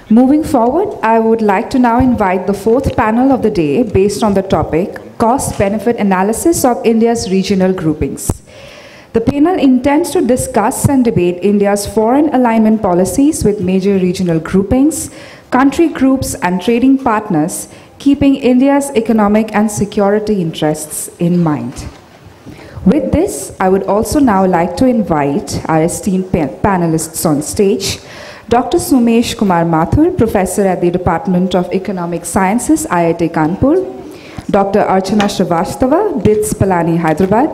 Moving forward, I would like to now invite the fourth panel of the day based on the topic Cost-Benefit Analysis of India's Regional Groupings. The panel intends to discuss and debate India's foreign alignment policies with major regional groupings, country groups and trading partners, keeping India's economic and security interests in mind. With this, I would also now like to invite our esteemed panelists on stage. Dr. Somesh Kumar Mathur, Professor at the Department of Economic Sciences, IIT Kanpur. Dr. Archana Srivastava, BITS, Pilani, Hyderabad.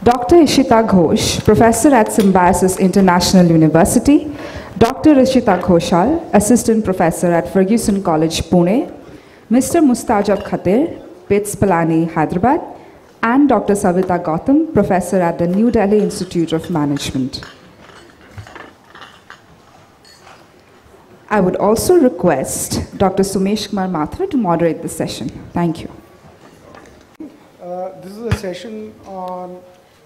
Dr. Ishita Ghosh, Professor at Symbiosis International University. Dr. Ishita Ghoshal, Assistant Professor at Fergusson College, Pune. Mr. Mustajab Khatir, BITS, Pilani, Hyderabad. And Dr. Savita Gautam, Professor at the New Delhi Institute of Management. I would also request Dr. Somesh Kumar Mathur to moderate the session. Thank you. This is a session on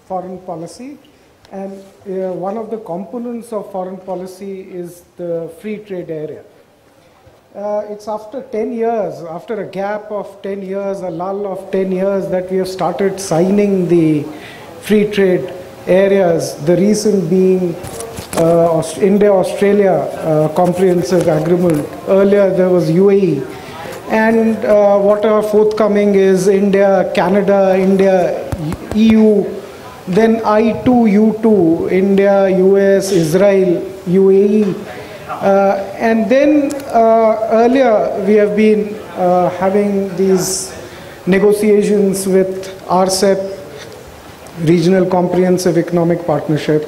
foreign policy, and one of the components of foreign policy is the free trade area. It's after 10 years, after a gap of 10 years, a lull of 10 years, that we have started signing the free trade areas, the recent being India-Australia Comprehensive Agreement. Earlier there was UAE. And what are forthcoming is India, Canada, India, EU, then I2, U2, India, US, Israel, UAE. And then earlier we have been having these negotiations with RCEP, Regional Comprehensive Economic Partnership.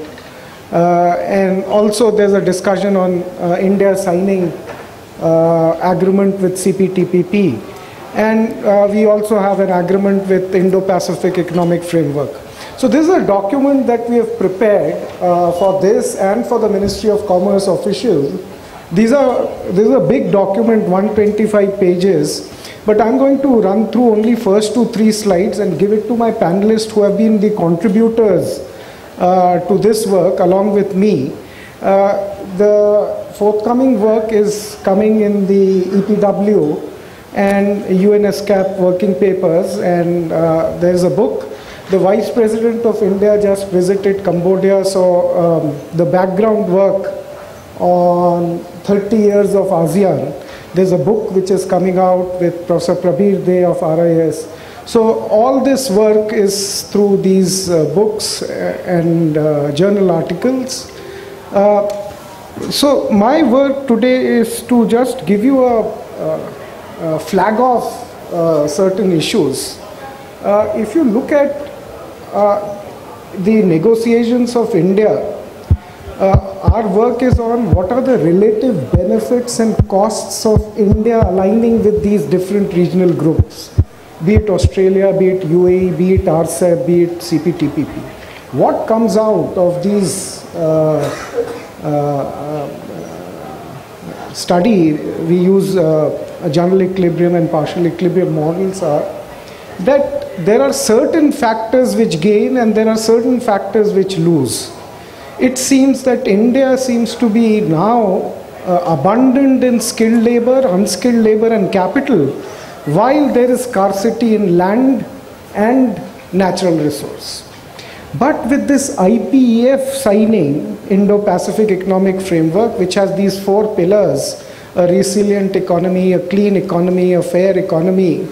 And also there's a discussion on India signing agreement with CPTPP. And we also have an agreement with Indo-Pacific Economic Framework. So this is a document that we have prepared for this and for the Ministry of Commerce officials. This is a big document, 125 pages. But I'm going to run through only first 2-3 slides and give it to my panelists who have been the contributors to this work along with me. The forthcoming work is coming in the EPW and UNESCAP working papers, and there's a book. The Vice President of India just visited Cambodia, so the background work on 30 years of ASEAN. There's a book which is coming out with Professor Prabir Dey of RIS. So all this work is through these books and journal articles. So my work today is to just give you a flag of certain issues. If you look at the negotiations of India, our work is on what are the relative benefits and costs of India aligning with these different regional groups, be it Australia, be it UAE, be it RCEP, be it CPTPP. What comes out of these study, we use general equilibrium and partial equilibrium models, are that there are certain factors which gain and there are certain factors which lose. It seems that India seems to be now abundant in skilled labor, unskilled labor and capital, while there is scarcity in land and natural resource. But with this IPEF signing, Indo-Pacific Economic Framework, which has these 4 pillars, a resilient economy, a clean economy, a fair economy,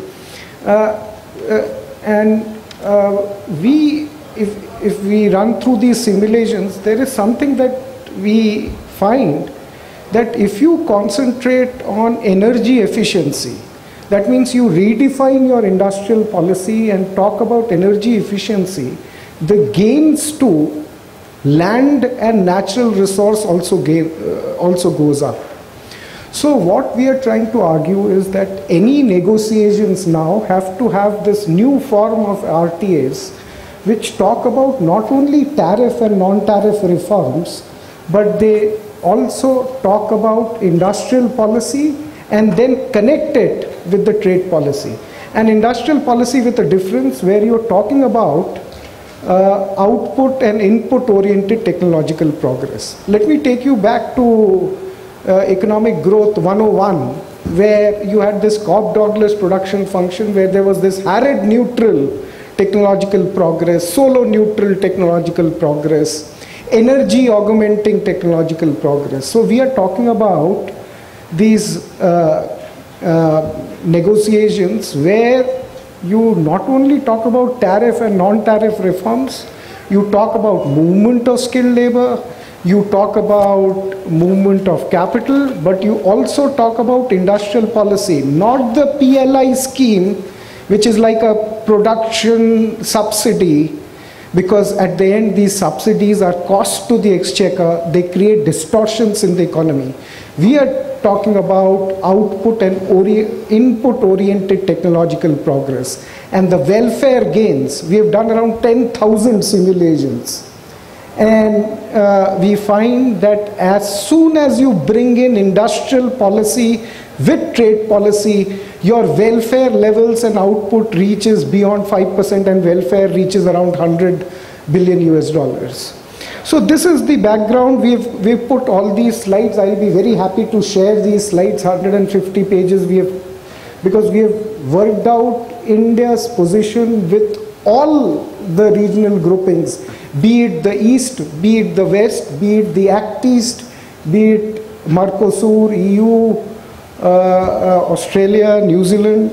if we run through these simulations, there is something that we find that if you concentrate on energy efficiency, that means you redefine your industrial policy and talk about energy efficiency, the gains to land and natural resource also goes up. So what we are trying to argue is that any negotiations now have to have this new form of RTAs which talk about not only tariff and non-tariff reforms, but they also talk about industrial policy and then connect it with the trade policy. An industrial policy with a difference where you're talking about output and input oriented technological progress. Let me take you back to Economic Growth 101, where you had this Cobb-Douglas production function, where there was this Harrod neutral technological progress, Solow neutral technological progress, energy augmenting technological progress. So we are talking about these negotiations where you not only talk about tariff and non-tariff reforms, you talk about movement of skilled labor, you talk about movement of capital, but you also talk about industrial policy, not the PLI scheme, which is like a production subsidy, because at the end these subsidies are cost to the exchequer, they create distortions in the economy. We are talking about output and input-oriented technological progress. And the welfare gains, we have done around 10,000 simulations. And we find that as soon as you bring in industrial policy with trade policy, your welfare levels and output reaches beyond 5% and welfare reaches around 100 billion US dollars. So this is the background. We've put all these slides. I'll be very happy to share these slides, 150 pages. Because we have worked out India's position with all the regional groupings, be it the East, be it the West, be it the Act East, be it Mercosur, EU, Australia, New Zealand.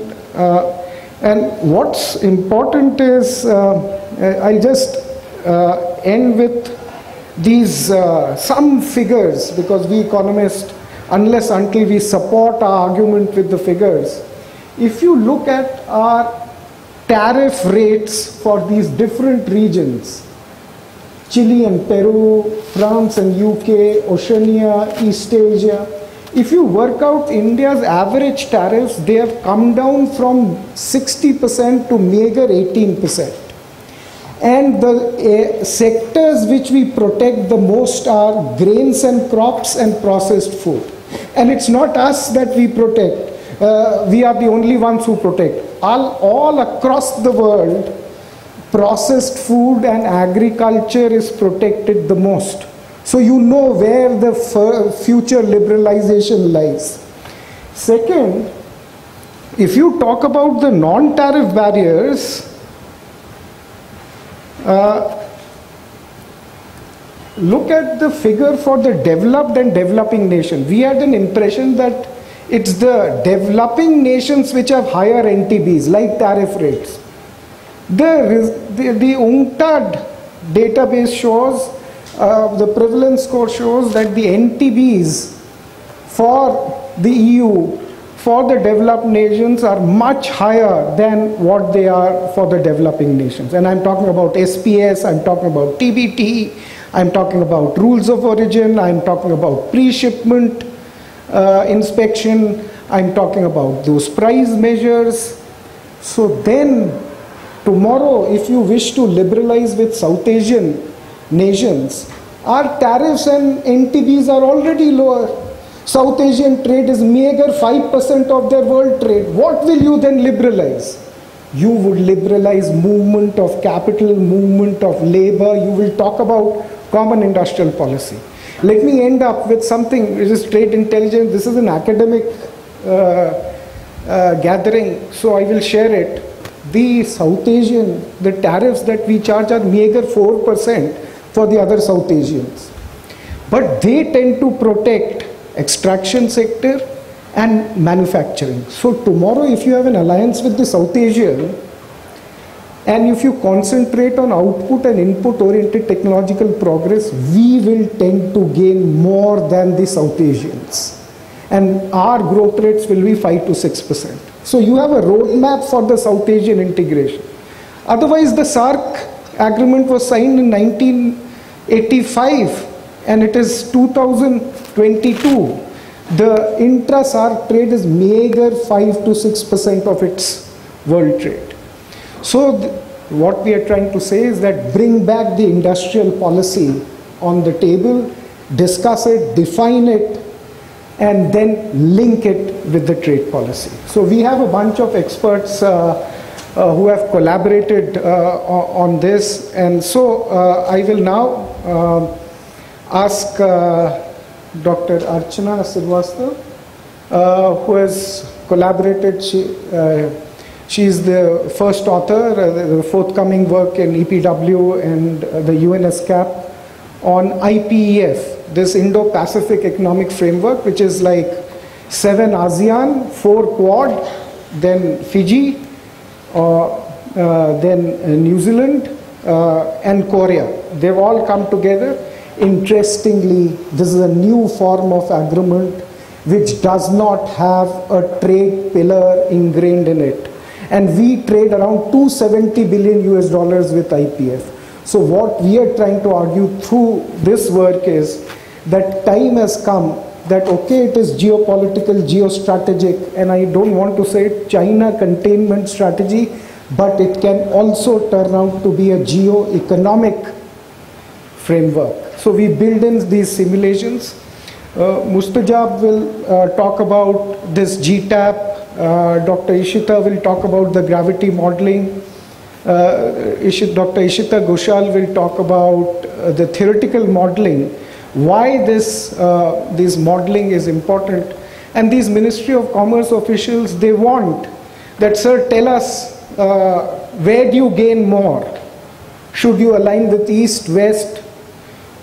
And what's important is, I'll just end with these some figures, because we economists, unless until we support our argument with the figures, if you look at our tariff rates for these different regions, Chile and Peru, France and UK, Oceania, East Asia, if you work out India's average tariffs, they have come down from 60% to meager 18%. And the sectors which we protect the most are grains and crops and processed food. And it's not us that we protect. We are the only ones who protect. All across the world, processed food and agriculture is protected the most. So you know where the future liberalization lies. Second, if you talk about the non-tariff barriers, look at the figure for the developed and developing nation. We had an impression that it's the developing nations which have higher NTBs, like tariff rates. The UNCTAD database shows, the prevalence score shows that the NTBs for the EU, for the developed nations, are much higher than what they are for the developing nations. And I'm talking about SPS, I'm talking about TBT, I'm talking about rules of origin, I'm talking about pre-shipment inspection, I'm talking about those price measures. So then, tomorrow, if you wish to liberalize with South Asian nations, our tariffs and NTBs are already lower. South Asian trade is meager 5% of their world trade. What will you then liberalize? You would liberalize movement of capital, movement of labor. You will talk about common industrial policy. Let me end up with something which is trade intelligence. This is an academic gathering, so I will share it. The South Asian, the tariffs that we charge are meager 4% for the other South Asians. But they tend to protect extraction sector and manufacturing. So tomorrow, if you have an alliance with the South Asian, and if you concentrate on output and input oriented technological progress, we will tend to gain more than the South Asians. And our growth rates will be 5 to 6%. So you have a roadmap for the South Asian integration. Otherwise, the SAARC agreement was signed in 1985 and it is 2022. The intra-SAARC trade is meager 5 to 6% of its world trade. So what we are trying to say is that bring back the industrial policy on the table, discuss it, define it, and then link it with the trade policy. So we have a bunch of experts who have collaborated on this, and so I will now ask Dr. Archana Srivastava, who has collaborated. She is the first author, the forthcoming work in EPW and the UNESCAP on IPEF, this Indo-Pacific Economic Framework, which is like 7 ASEAN, 4 Quad, then Fiji, then New Zealand, and Korea. They've all come together. Interestingly, this is a new form of agreement which does not have a trade pillar ingrained in it. And we trade around 270 billion US dollars with IPF. So what we are trying to argue through this work is that time has come that, okay, it is geopolitical, geostrategic, and I don't want to say China containment strategy, but it can also turn out to be a geo-economic framework. So we build in these simulations. Mustajab will talk about this GTAP. Dr. Ishita will talk about the gravity modeling. Dr. Ishita Ghoshal will talk about the theoretical modeling, why this modeling is important. And these Ministry of Commerce officials, they want that, sir, tell us where do you gain more? Should you align with East, West,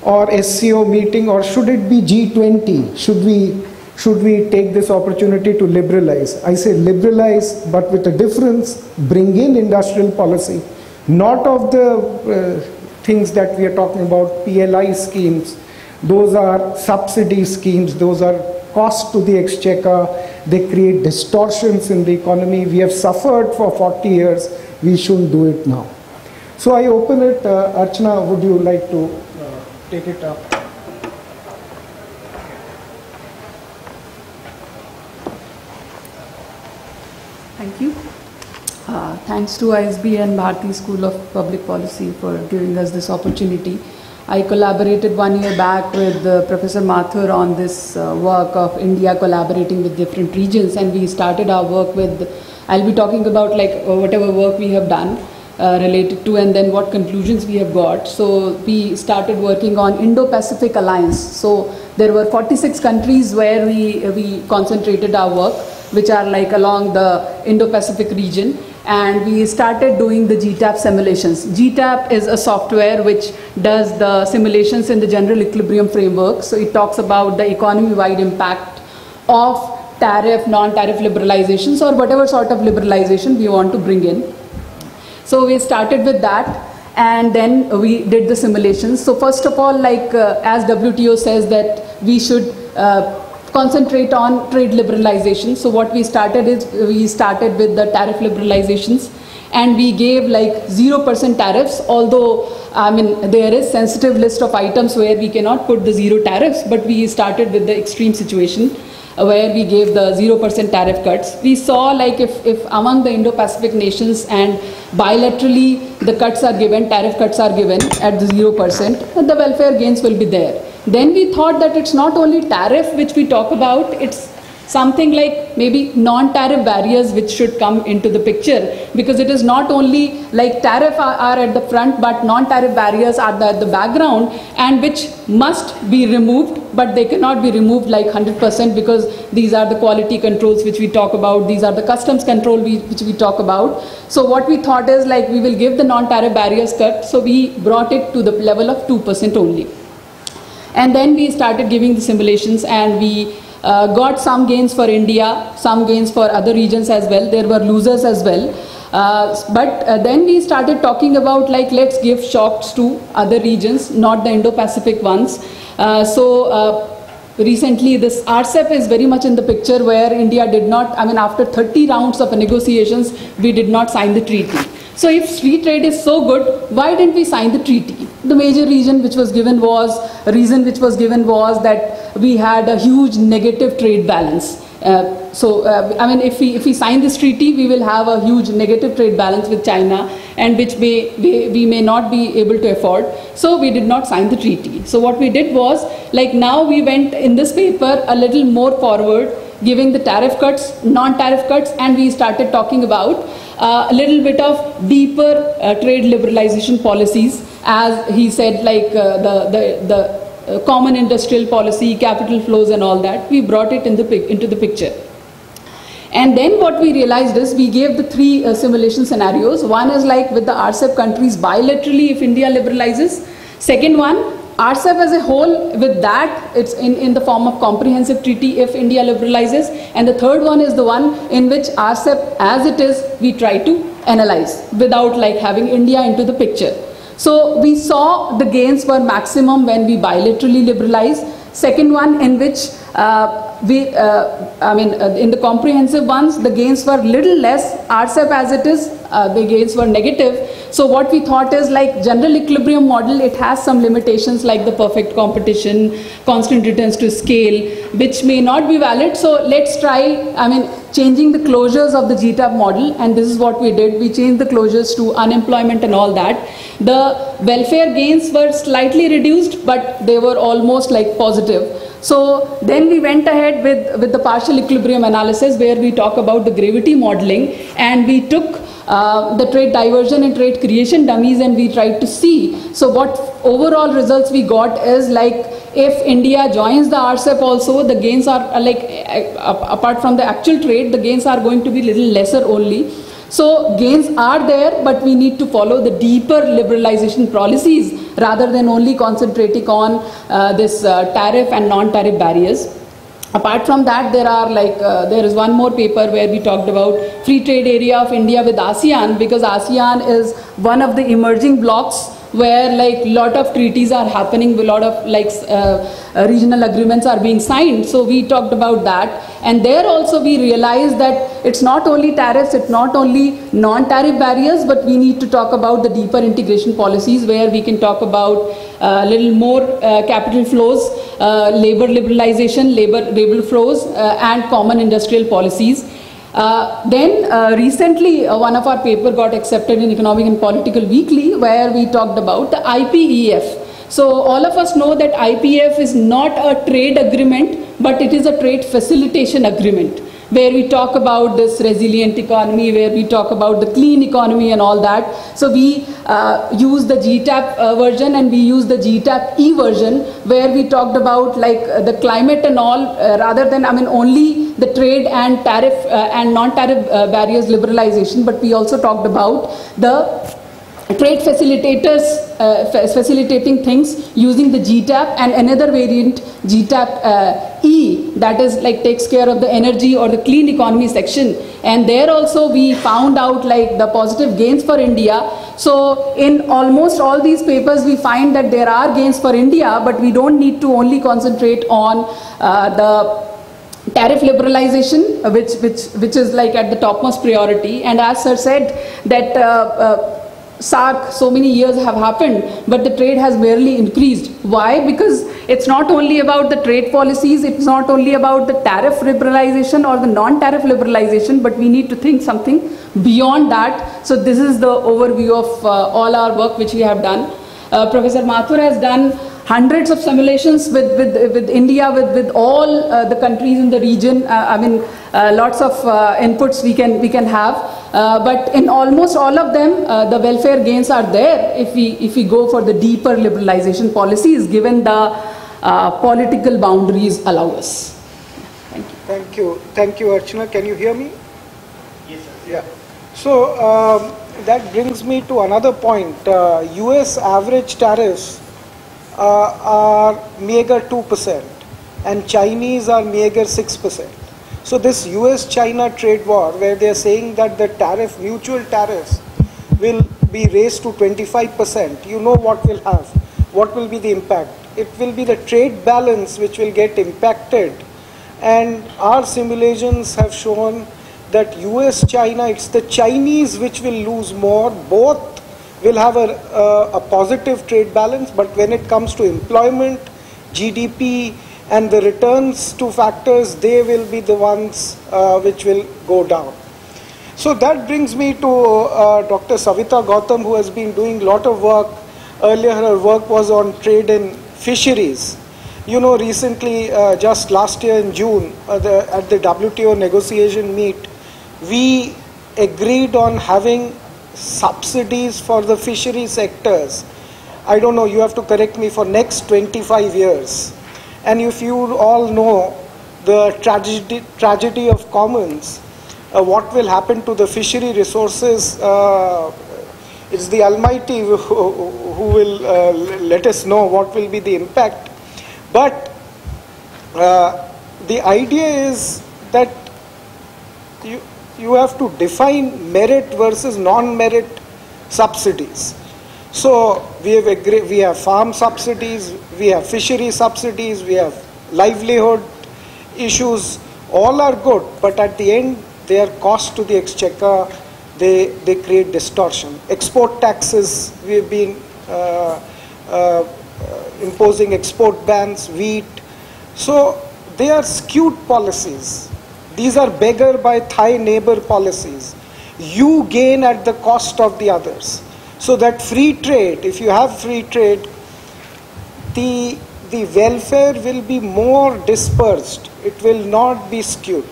or SCO meeting, or should it be G20? Should we take this opportunity to liberalize? I say liberalize, but with a difference, bring in industrial policy, not of the things that we are talking about, PLI schemes. Those are subsidy schemes, those are cost to the exchequer, they create distortions in the economy. We have suffered for 40 years, we shouldn't do it now. So I open it. Archana, would you like to take it up? Thank you. Thanks to ISB and Bharati School of Public Policy for giving us this opportunity. I collaborated 1 year back with Professor Mathur on this work of India collaborating with different regions, and we started our work with, I'll be talking about like whatever work we have done related to, and then what conclusions we have got. So we started working on Indo-Pacific Alliance. So there were 46 countries where we concentrated our work, which are like along the Indo-Pacific region, and we started doing the GTAP simulations. GTAP is a software which does the simulations in the general equilibrium framework. So it talks about the economy-wide impact of tariff, non-tariff liberalizations, or whatever sort of liberalization we want to bring in. So we started with that, and then we did the simulations. So first of all, like as WTO says that we should concentrate on trade liberalization. So what we started is, we started with the tariff liberalizations, and we gave like 0% tariffs, although I mean there is sensitive list of items where we cannot put the 0 tariffs, but we started with the extreme situation where we gave the 0% tariff cuts. We saw like if among the Indo-Pacific nations and bilaterally the cuts are given, tariff cuts are given at the 0%, the welfare gains will be there. Then we thought that it's not only tariff which we talk about, it's something like maybe non-tariff barriers which should come into the picture, because it is not only like tariff are at the front, but non-tariff barriers are at the background, and which must be removed, but they cannot be removed like 100%, because these are the quality controls which we talk about, these are the customs control which we talk about. So what we thought is like we will give the non-tariff barriers cut, so we brought it to the level of 2% only. And then we started giving the simulations, and we got some gains for India, some gains for other regions as well. There were losers as well. But then we started talking about like, let's give shocks to other regions, not the Indo-Pacific ones. Recently this RCEP is very much in the picture, where India did not, I mean after 30 rounds of negotiations, we did not sign the treaty. So if free trade is so good, why didn't we sign the treaty? The major reason which was given was that we had a huge negative trade balance. I mean, if we sign this treaty, we will have a huge negative trade balance with China, and which we may not be able to afford. So we did not sign the treaty. So what we did was, like now we went in this paper a little more forward, giving the tariff cuts, non-tariff cuts, and we started talking about a little bit of deeper trade liberalization policies. As he said, like common industrial policy, capital flows and all that. We brought it into the picture. And then what we realized is we gave the three simulation scenarios. One is like with the RCEP countries bilaterally if India liberalizes. Second one, RCEP as a whole, with that it's in the form of comprehensive treaty if India liberalizes. And the third one is the one in which RCEP as it is we try to analyze without like having India into the picture. So we saw the gains were maximum when we bilaterally liberalized. Second one in which in the comprehensive ones, the gains were little less. RCEP as it is, the gains were negative. So what we thought is like general equilibrium model, it has some limitations like the perfect competition, constant returns to scale, which may not be valid. So let's try, changing the closures of the GTAP model, and this is what we did. We changed the closures to unemployment and all that. The welfare gains were slightly reduced, but they were almost like positive. So then we went ahead with the partial equilibrium analysis where we talk about the gravity modeling, and we took the trade diversion and trade creation dummies and we tried to see. So what overall results we got is like if India joins the RCEP also, the gains are like apart from the actual trade, the gains are going to be little lesser only. So gains are there, but we need to follow the deeper liberalization policies rather than only concentrating on this tariff and non-tariff barriers. Apart from that, there are like there is one more paper where we talked about free trade area of India with ASEAN, because ASEAN is one of the emerging blocs where like lot of treaties are happening, a lot of like regional agreements are being signed. So we talked about that, and there also we realized that it's not only tariffs, it's not only non-tariff barriers, but we need to talk about the deeper integration policies where we can talk about little more capital flows, labor liberalization, labor flows, and common industrial policies. Recently one of our paper got accepted in Economic and Political Weekly where we talked about the IPEF. So all of us know that IPEF is not a trade agreement, but it is a trade facilitation agreement where we talk about this resilient economy, where we talk about the clean economy and all that. So we use the GTAP version and we use the GTAP-E version where we talked about like the climate and all rather than only the trade and tariff and non-tariff barriers liberalization, but we also talked about the trade facilitators facilitating things using the GTAP and another variant GTAP-E that is like takes care of the energy or the clean economy section, and there also we found out like the positive gains for India. So in almost all these papers we find that there are gains for India, but we don't need to only concentrate on the tariff liberalization which is like at the topmost priority. And as sir said that SAARC, so many years have happened, but the trade has barely increased. Why? Because it's not only about the trade policies, it's not only about the tariff liberalization or the non-tariff liberalization, but we need to think something beyond that. So this is the overview of all our work which we have done. Professor Mathur has done hundreds of simulations with India, with all the countries in the region. Lots of inputs we can have. But in almost all of them, the welfare gains are there if we go for the deeper liberalization policies, given the political boundaries allow us. Thank you. Thank you, Archana. Can you hear me? Yes, sir. Yeah. So that brings me to another point. US average tariffs are meager 2% and Chinese are meager 6%. So this US-China trade war, where they are saying that the mutual tariffs will be raised to 25%, you know what will be the impact? It will be the trade balance which will get impacted, and our simulations have shown that US-China, it's the Chinese which will lose more. Both will have a positive trade balance, but when it comes to employment, GDP, and the returns to factors, they will be the ones which will go down. So that brings me to Dr. Savita Gautam, who has been doing a lot of work. Earlier her work was on trade in fisheries. You know, recently, just last year in June, at the WTO negotiation meet, we agreed on having subsidies for the fishery sectors I don't know, you have to correct me, for next 25 years. And if you all know the tragedy of commons, what will happen to the fishery resources, it's the Almighty who will let us know what will be the impact. But the idea is that you have to define merit versus non-merit subsidies. So we have farm subsidies, we have fishery subsidies, we have livelihood issues, all are good, but at the end they are cost to the exchequer, they create distortion. Export taxes, we have been imposing export bans, wheat. So they are skewed policies. These are beggar by Thai neighbor policies. You gain at the cost of the others. So that free trade, if you have free trade, the welfare will be more dispersed. It will not be skewed.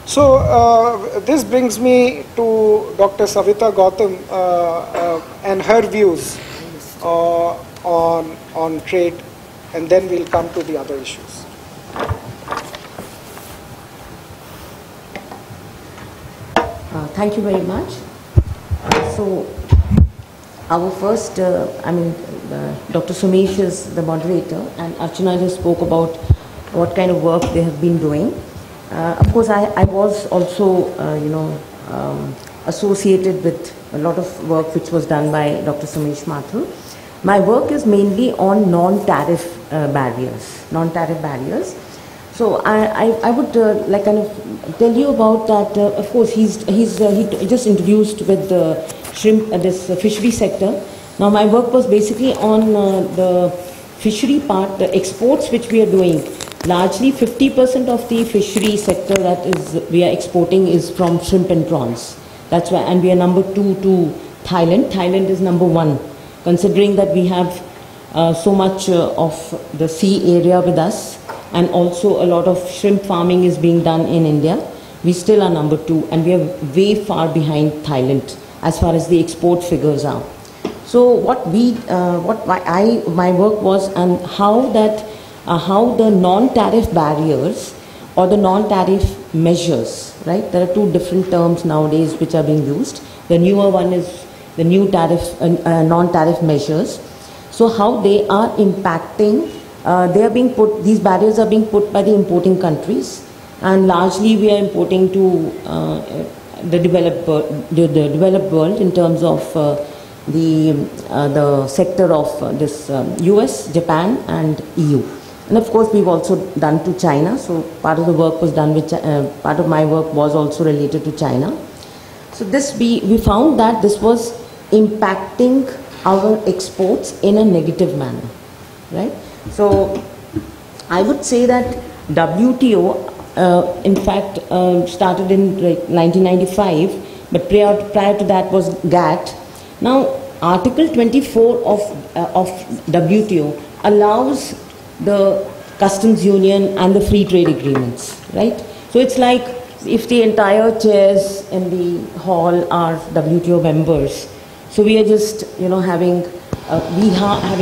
So this brings me to Dr. Savita Gautam and her views on trade, and then we'll come to the other issues. Thank you very much. So our first, Dr. Somesh is the moderator, and Archana just spoke about what kind of work they have been doing. Of course, I was also, associated with a lot of work which was done by Dr. Somesh Mathur. My work is mainly on non-tariff barriers. So I would like kind of tell you about that. Of course, he just introduced with the shrimp, this fishery sector. Now my work was basically on the fishery part, the exports which we are doing. Largely 50% of the fishery sector that is we are exporting is from shrimp and prawns. That's why, and we are number 2 to Thailand. Thailand is number 1, considering that we have so much of the sea area with us, and also a lot of shrimp farming is being done in India. We still are number 2, and we are way far behind Thailand as far as the export figures are. So my work was on how the non-tariff barriers or the non-tariff measures, right? There are 2 different terms nowadays which are being used. The newer one is the new tariff, non-tariff measures. So how they are impacting, these barriers are being put by the importing countries, and largely we are importing to the developed world in terms of the sector of this US, Japan and EU. And of course we've also done to China, so part of the work was done with, part of my work was also related to China. So this we found that this was impacting our exports in a negative manner, right? So I would say that WTO in fact started in 1995, but prior to that was GATT. Now Article 24 of WTO allows the customs union and the free trade agreements, right? So it's like if the entire chairs in the hall are WTO members, so we are just having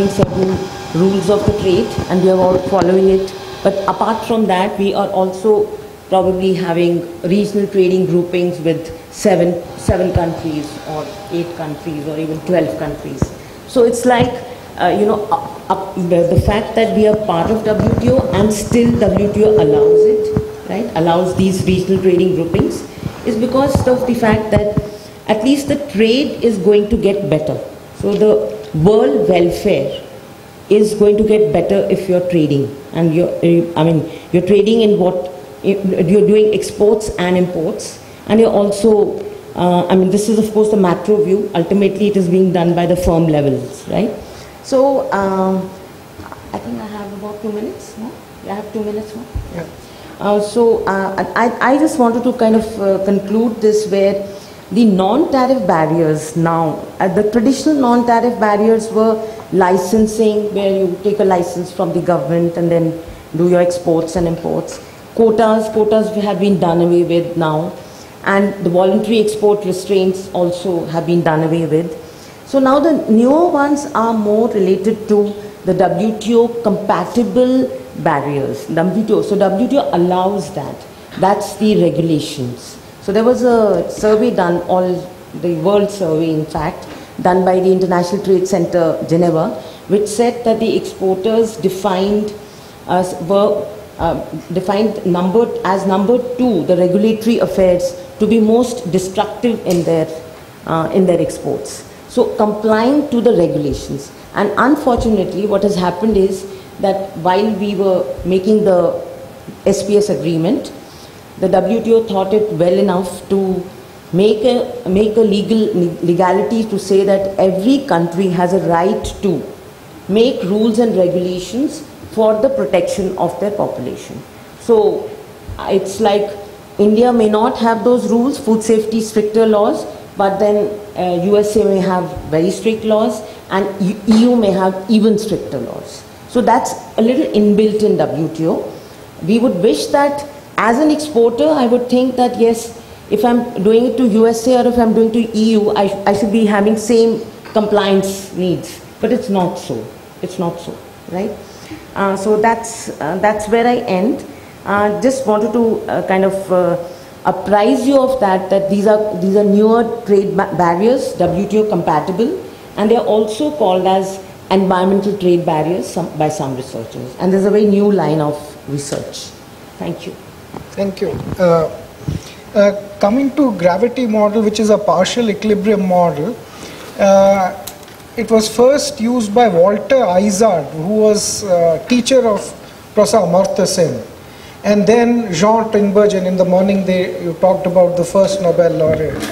certain rules of the trade and we are all following it. But apart from that, we are also probably having regional trading groupings with seven countries or 8 countries or even 12 countries. So it's like the fact that we are part of WTO and still WTO allows it, right? Allows these regional trading groupings is because of the fact that at least the trade is going to get better. So the world welfare is going to get better if you're trading, and you're trading in what you're doing, exports and imports, and you're also this is of course the macro view. Ultimately it is being done by the firm levels, right? So I think I have about 2 minutes more. I have 2 minutes more. Yeah. I just wanted to kind of conclude this where the non-tariff barriers now, the traditional non-tariff barriers were licensing, where you take a license from the government and then do your exports and imports. Quotas have been done away with now, and the voluntary export restraints also have been done away with. So now the newer ones are more related to the WTO compatible barriers. So WTO allows that. That's the regulations. So there was a survey done, the world survey in fact, done by the International Trade Center, Geneva, which said that the exporters defined as number 2, the regulatory affairs, to be most destructive in their exports. So complying to the regulations. And unfortunately, what has happened is that while we were making the SPS agreement, the WTO thought it well enough to make a legality to say that every country has a right to make rules and regulations for the protection of their population. So it's like India may not have those rules, food safety stricter laws, but then USA may have very strict laws and EU may have even stricter laws. So that's a little inbuilt in WTO. We would wish that as an exporter, I would think that yes, if I'm doing it to USA or if I'm doing to EU, I should be having same compliance needs. But it's not so. It's not so, right? So that's where I end. Just wanted to kind of apprise you of that these are newer trade barriers, WTO compatible, and they are also called as environmental trade barriers by some researchers. And there's a very new line of research. Thank you. Thank you. Coming to gravity model, which is a partial equilibrium model, it was first used by Walter Izard, who was teacher of Professor Amartya Sen. And then Jean Tinbergen, in the morning you talked about the first Nobel laureate.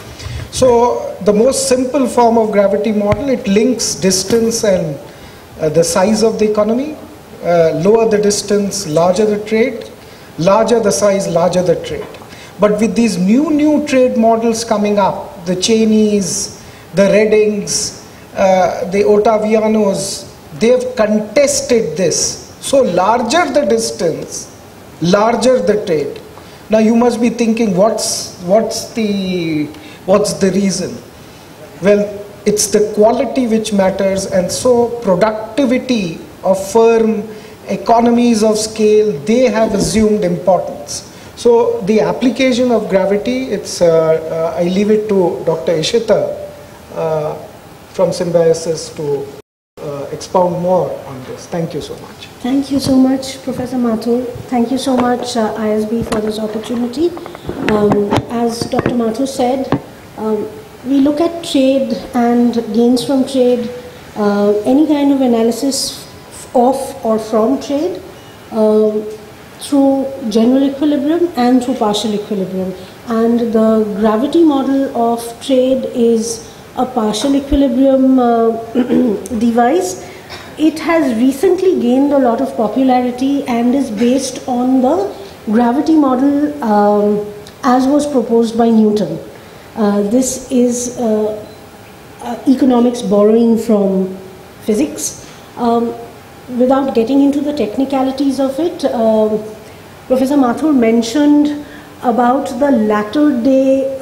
So the most simple form of gravity model, it links distance and the size of the economy. Lower the distance, larger the trade. Larger the size, larger the trade. But with these new trade models coming up, the Cheney's, the Reddings, the Ottavianos, they have contested this. So larger the distance, larger the trade. Now you must be thinking, what's the reason? Well, it's the quality which matters, and so productivity of firm, economies of scale, they have assumed importance. So the application of gravity, I leave it to Dr. Ishita from Symbiosis to expound more on this. Thank you so much. Thank you so much, Professor Mathur. Thank you so much, ISB, for this opportunity. As Dr. Mathur said, we look at trade and gains from trade, any kind of analysis of or from trade, through general equilibrium and through partial equilibrium. And the gravity model of trade is a partial equilibrium device. It has recently gained a lot of popularity and is based on the gravity model as was proposed by Newton. This is economics borrowing from physics. Without getting into the technicalities of it, Professor Mathur mentioned about the latter day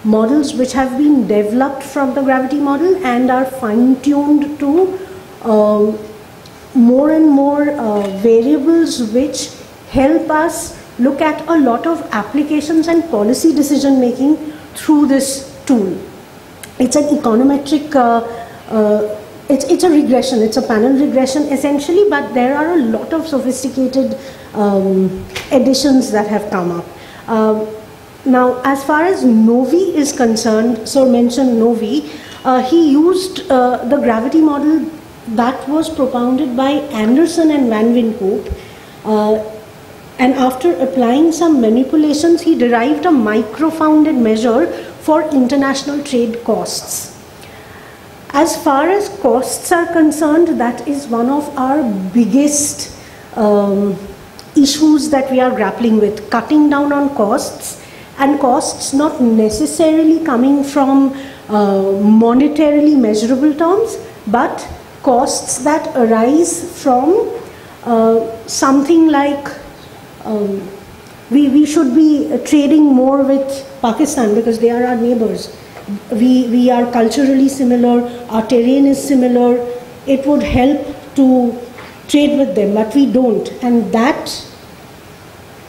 models which have been developed from the gravity model and are fine-tuned to more and more variables which help us look at a lot of applications and policy decision making through this tool. It's an econometric it's a regression, it's a panel regression essentially, but there are a lot of sophisticated additions that have come up. Now, as far as Novi is concerned, Sir mentioned Novi, he used the gravity model that was propounded by Anderson and Van Wynkoop, and after applying some manipulations, he derived a micro-founded measure for international trade costs. As far as costs are concerned, that is one of our biggest issues that we are grappling with, cutting down on costs, and costs not necessarily coming from monetarily measurable terms, but costs that arise from something like we should be trading more with Pakistan because they are our neighbors. we are culturally similar, our terrain is similar, it would help to trade with them, but we don't. And that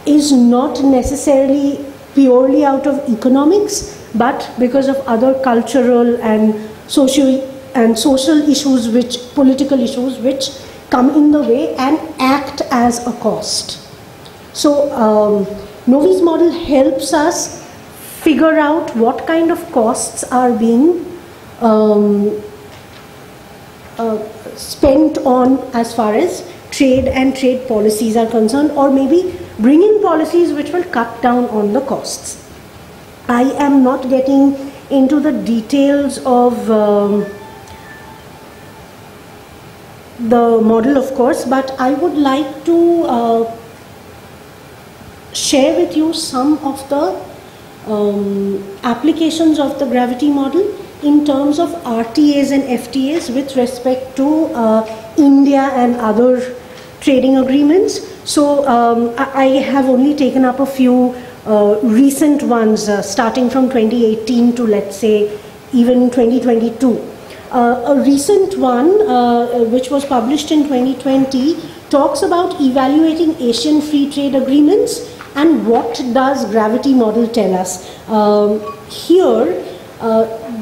is not necessarily purely out of economics, but because of other cultural and social issues, political issues, which come in the way and act as a cost. So Novi's model helps us figure out what kind of costs are being spent on as far as trade and trade policies are concerned, or maybe bring in policies which will cut down on the costs. I am not getting into the details of the model, of course, but I would like to share with you some of the applications of the gravity model in terms of RTAs and FTAs with respect to India and other trading agreements. So I have only taken up a few recent ones starting from 2018 to, let's say, even 2022. A recent one which was published in 2020 talks about evaluating Asian free trade agreements and what does gravity model tell us. Here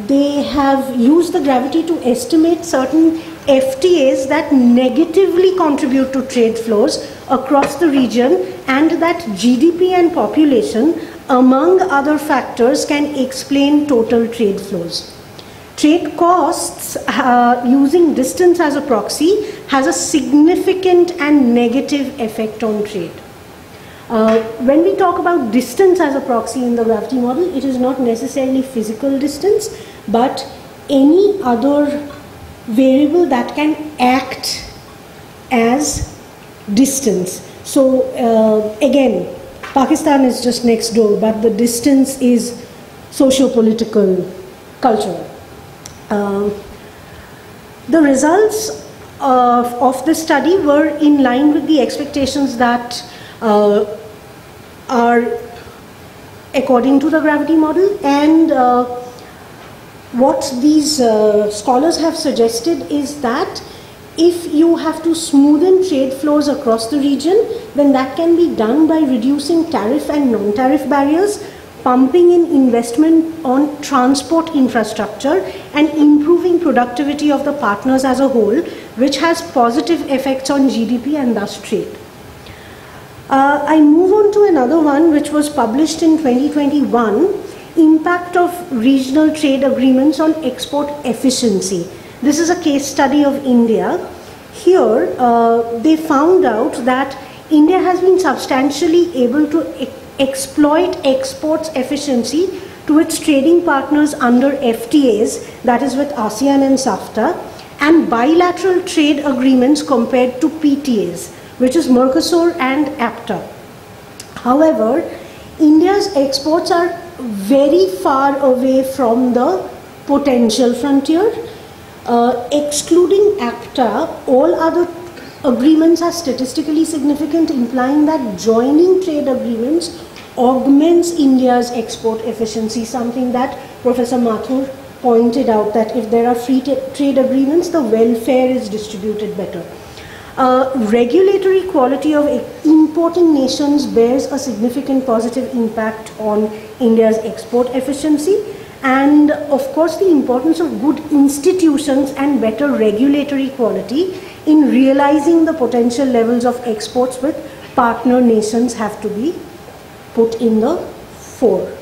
they have used the gravity to estimate certain FTAs that negatively contribute to trade flows across the region, and that GDP and population, among other factors, can explain total trade flows. Trade costs using distance as a proxy has a significant and negative effect on trade. When we talk about distance as a proxy in the gravity model, it is not necessarily physical distance, but any other variable that can act as distance. So again, Pakistan is just next door, but the distance is socio-political, cultural. The results of this study were in line with the expectations that are according to the gravity model, and what these scholars have suggested is that if you have to smoothen trade flows across the region, then that can be done by reducing tariff and non-tariff barriers, pumping in investment on transport infrastructure, and improving productivity of the partners as a whole, which has positive effects on GDP and thus trade. I move on to another one which was published in 2021, Impact of Regional Trade Agreements on Export Efficiency. This is a case study of India. Here they found out that India has been substantially able to exploit exports efficiency to its trading partners under FTAs, that is with ASEAN and SAFTA, and bilateral trade agreements compared to PTAs, which is Mercosur and APTA. However, India's exports are very far away from the potential frontier. Excluding APTA, all other agreements are statistically significant, implying that joining trade agreements augments India's export efficiency, something that Professor Mathur pointed out, that if there are free trade agreements, the welfare is distributed better. Regulatory quality of importing nations bears a significant positive impact on India's export efficiency, and of course the importance of good institutions and better regulatory quality in realizing the potential levels of exports with partner nations have to be put in the fore.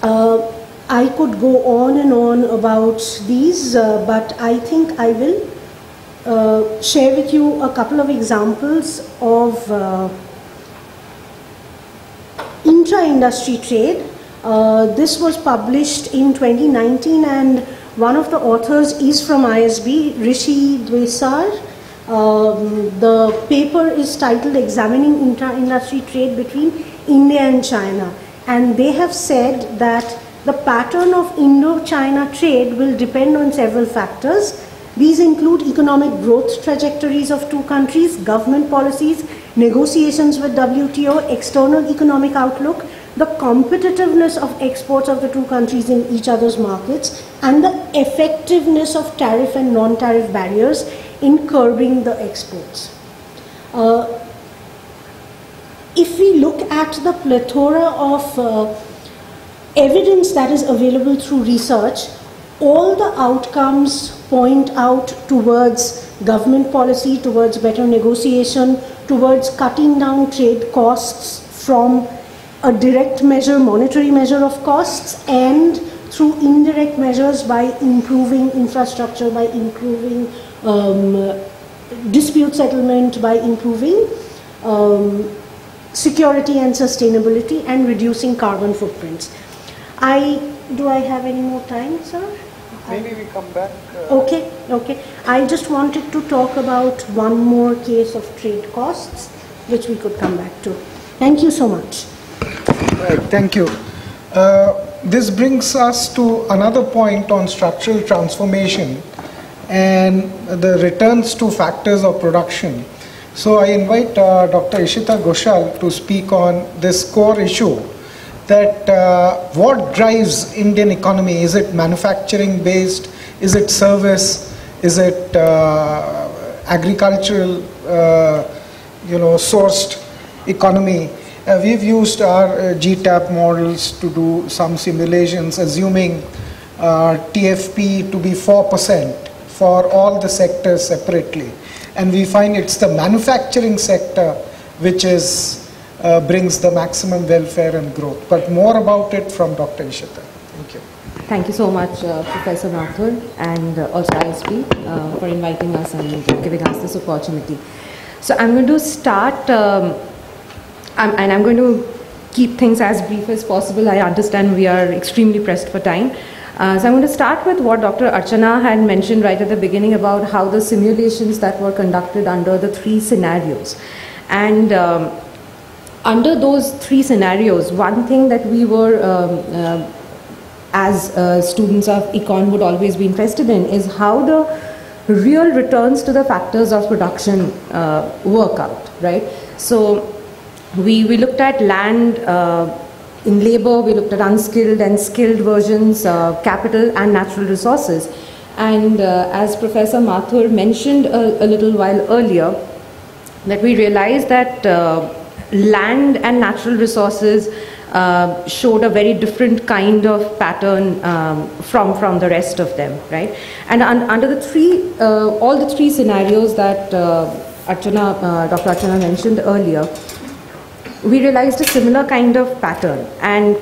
I could go on and on about these, but I think I will share with you a couple of examples of intra-industry trade. This was published in 2019, and one of the authors is from ISB, Rishi Dwesar. The paper is titled Examining Intra-Industry Trade Between India and China, and they have said that the pattern of Indo-China trade will depend on several factors. These include economic growth trajectories of two countries, government policies, negotiations with WTO, external economic outlook, the competitiveness of exports of the two countries in each other's markets, and the effectiveness of tariff and non-tariff barriers in curbing the exports. If we look at the plethora of evidence that is available through research, all the outcomes point out towards government policy, towards better negotiation, towards cutting down trade costs from a direct measure, monetary measure of costs, and through indirect measures by improving infrastructure, by improving dispute settlement, by improving security and sustainability, and reducing carbon footprints. Do I have any more time, sir? Maybe we come back. Okay. I just wanted to talk about one more case of trade costs, which we could come back to. Thank you so much. Right, thank you. This brings us to another point on structural transformation and the returns to factors of production. So I invite Dr. Ishita Ghoshal to speak on this core issue, that what drives Indian economy? Is it manufacturing based? Is it service? Is it agricultural, sourced economy? We've used our GTAP models to do some simulations, assuming TFP to be 4% for all the sectors separately. And we find it's the manufacturing sector which brings the maximum welfare and growth. But more about it from Dr. Ishita. Thank you. Thank you so much, Professor Mathur, and also ISB for inviting us and giving us this opportunity. So I'm going to start, and I'm going to keep things as brief as possible. I understand we are extremely pressed for time. So I'm going to start with what Dr. Archana had mentioned right at the beginning about how the simulations that were conducted under the 3 scenarios. And under those 3 scenarios, one thing that we were, as students of econ, would always be interested in is how the real returns to the factors of production work out, right? So we looked at land in labor, we looked at unskilled and skilled versions, capital and natural resources. And as Professor Mathur mentioned a little while earlier, that we realized that land and natural resources showed a very different kind of pattern from the rest of them, right? And under the all the 3 scenarios that Dr. Archana mentioned earlier, we realized a similar kind of pattern. And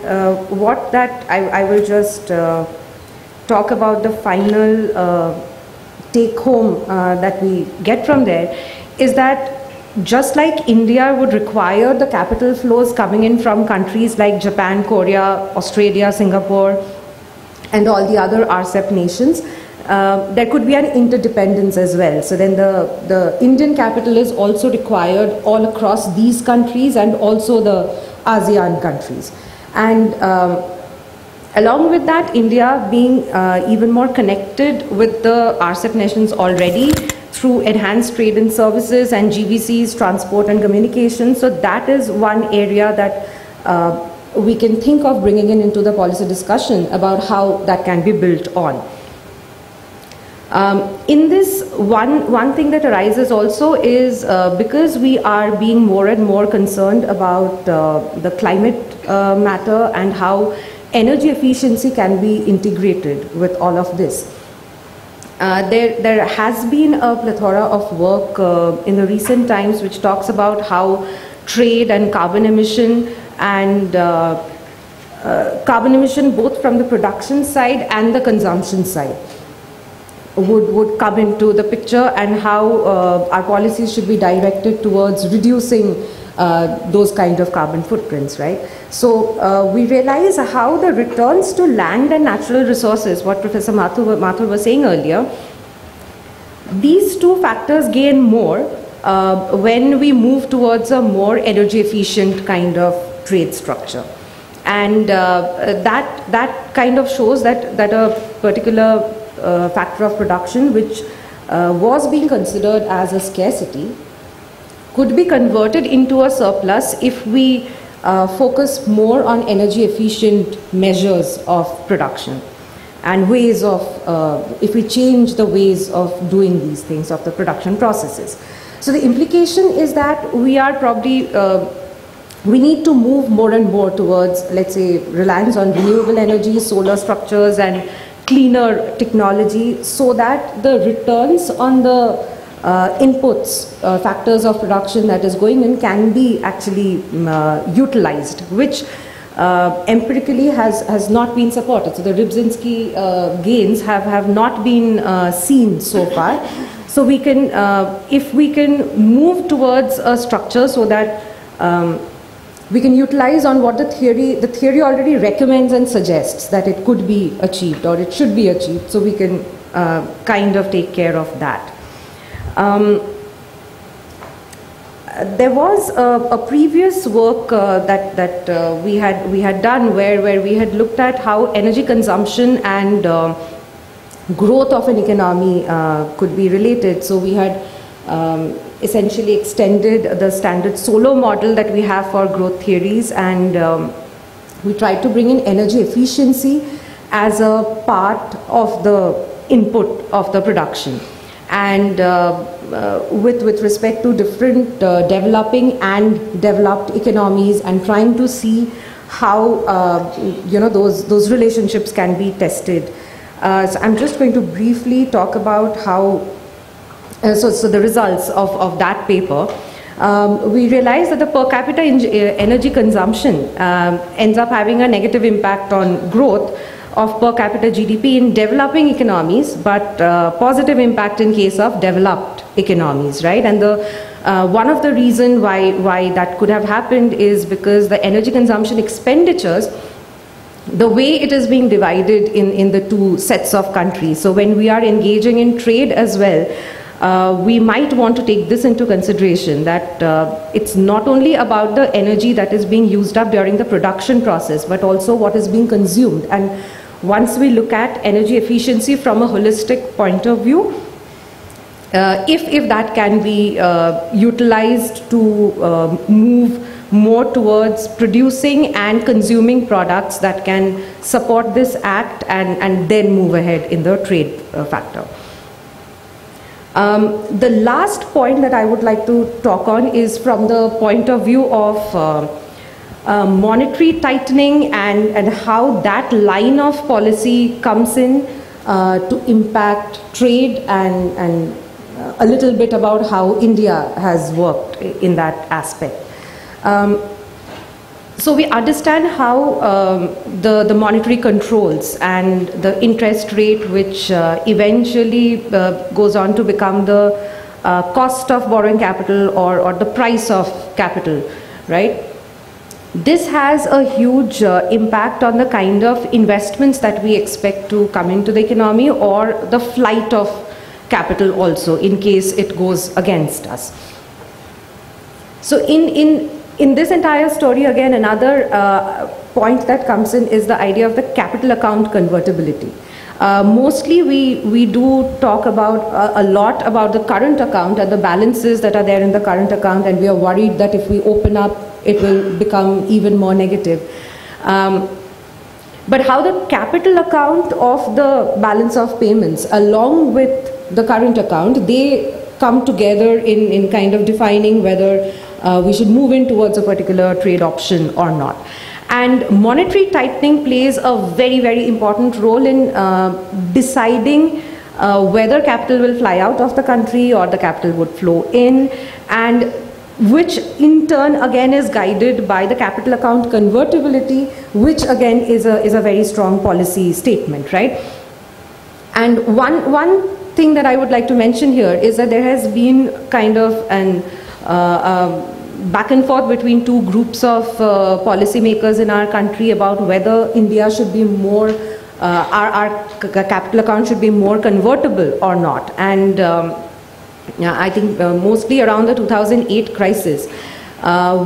what that I will just talk about the final take home that we get from there is that just like India would require the capital flows coming in from countries like Japan, Korea, Australia, Singapore, and all the other RCEP nations, there could be an interdependence as well. So then the Indian capital is also required all across these countries and also the ASEAN countries. And along with that, India being even more connected with the RCEP nations already through enhanced trade and services and GVCs, transport and communication. So that is one area that we can think of bringing into the policy discussion about how that can be built on. In this, one thing that arises also is because we are being more and more concerned about the climate matter and how energy efficiency can be integrated with all of this. There has been a plethora of work in the recent times which talks about how trade and carbon emission both from the production side and the consumption side would come into the picture, and how our policies should be directed towards reducing those kind of carbon footprints, right? So we realize how the returns to land and natural resources, what Professor Mathur was saying earlier, these 2 factors gain more when we move towards a more energy efficient kind of trade structure. And that kind of shows that a particular factor of production which was being considered as a scarcity could be converted into a surplus if we focus more on energy efficient measures of production and ways of, if we change the ways of doing these things, of the production processes. So the implication is that we are probably, we need to move more and more towards, let's say, reliance on renewable energy, solar structures and cleaner technology, so that the returns on the inputs, factors of production that is going in can be actually utilized, which empirically has not been supported. So the Rybczynski gains have not been seen so far. So we can, if we can move towards a structure so that we can utilize on what the theory already recommends and suggests that it could be achieved or it should be achieved, so we can kind of take care of that. There was a previous work that we had done where we had looked at how energy consumption and growth of an economy could be related. So we had essentially extended the standard solo model that we have for growth theories, and we tried to bring in energy efficiency as a part of the input of the production. And with respect to different developing and developed economies, and trying to see how those relationships can be tested. So I'm just going to briefly talk about how so the results of that paper. We realized that the per capita energy consumption ends up having a negative impact on growth of per capita GDP in developing economies, but positive impact in case of developed economies, right? And the one of the reasons why that could have happened is because the energy consumption expenditures, the way it is being divided in the two sets of countries. So when we are engaging in trade as well, we might want to take this into consideration, that it's not only about the energy that is being used up during the production process, but also what is being consumed. And once we look at energy efficiency from a holistic point of view, if that can be utilized to move more towards producing and consuming products that can support this act and then move ahead in the trade factor. The last point that I would like to talk on is from the point of view of monetary tightening and how that line of policy comes in to impact trade, and a little bit about how India has worked in that aspect. So we understand how the monetary controls and the interest rate, which eventually goes on to become the cost of borrowing capital or the price of capital, right? This has a huge impact on the kind of investments that we expect to come into the economy, or the flight of capital also, in case it goes against us. So in this entire story, again, another point that comes in is the idea of the capital account convertibility. Mostly we do talk about a lot about the current account and the balances that are there in the current account, and we are worried that if we open up, it will become even more negative. But how the capital account of the balance of payments along with the current account, they come together in kind of defining whether we should move in towards a particular trade option or not. And monetary tightening plays a very, very important role in deciding whether capital will fly out of the country or the capital would flow in, and which in turn again is guided by the capital account convertibility, which again is a very strong policy statement, right? And one thing that I would like to mention here is that there has been kind of an back and forth between two groups of policymakers in our country about whether India should be more, our capital account should be more convertible or not. And I think mostly around the 2008 crisis,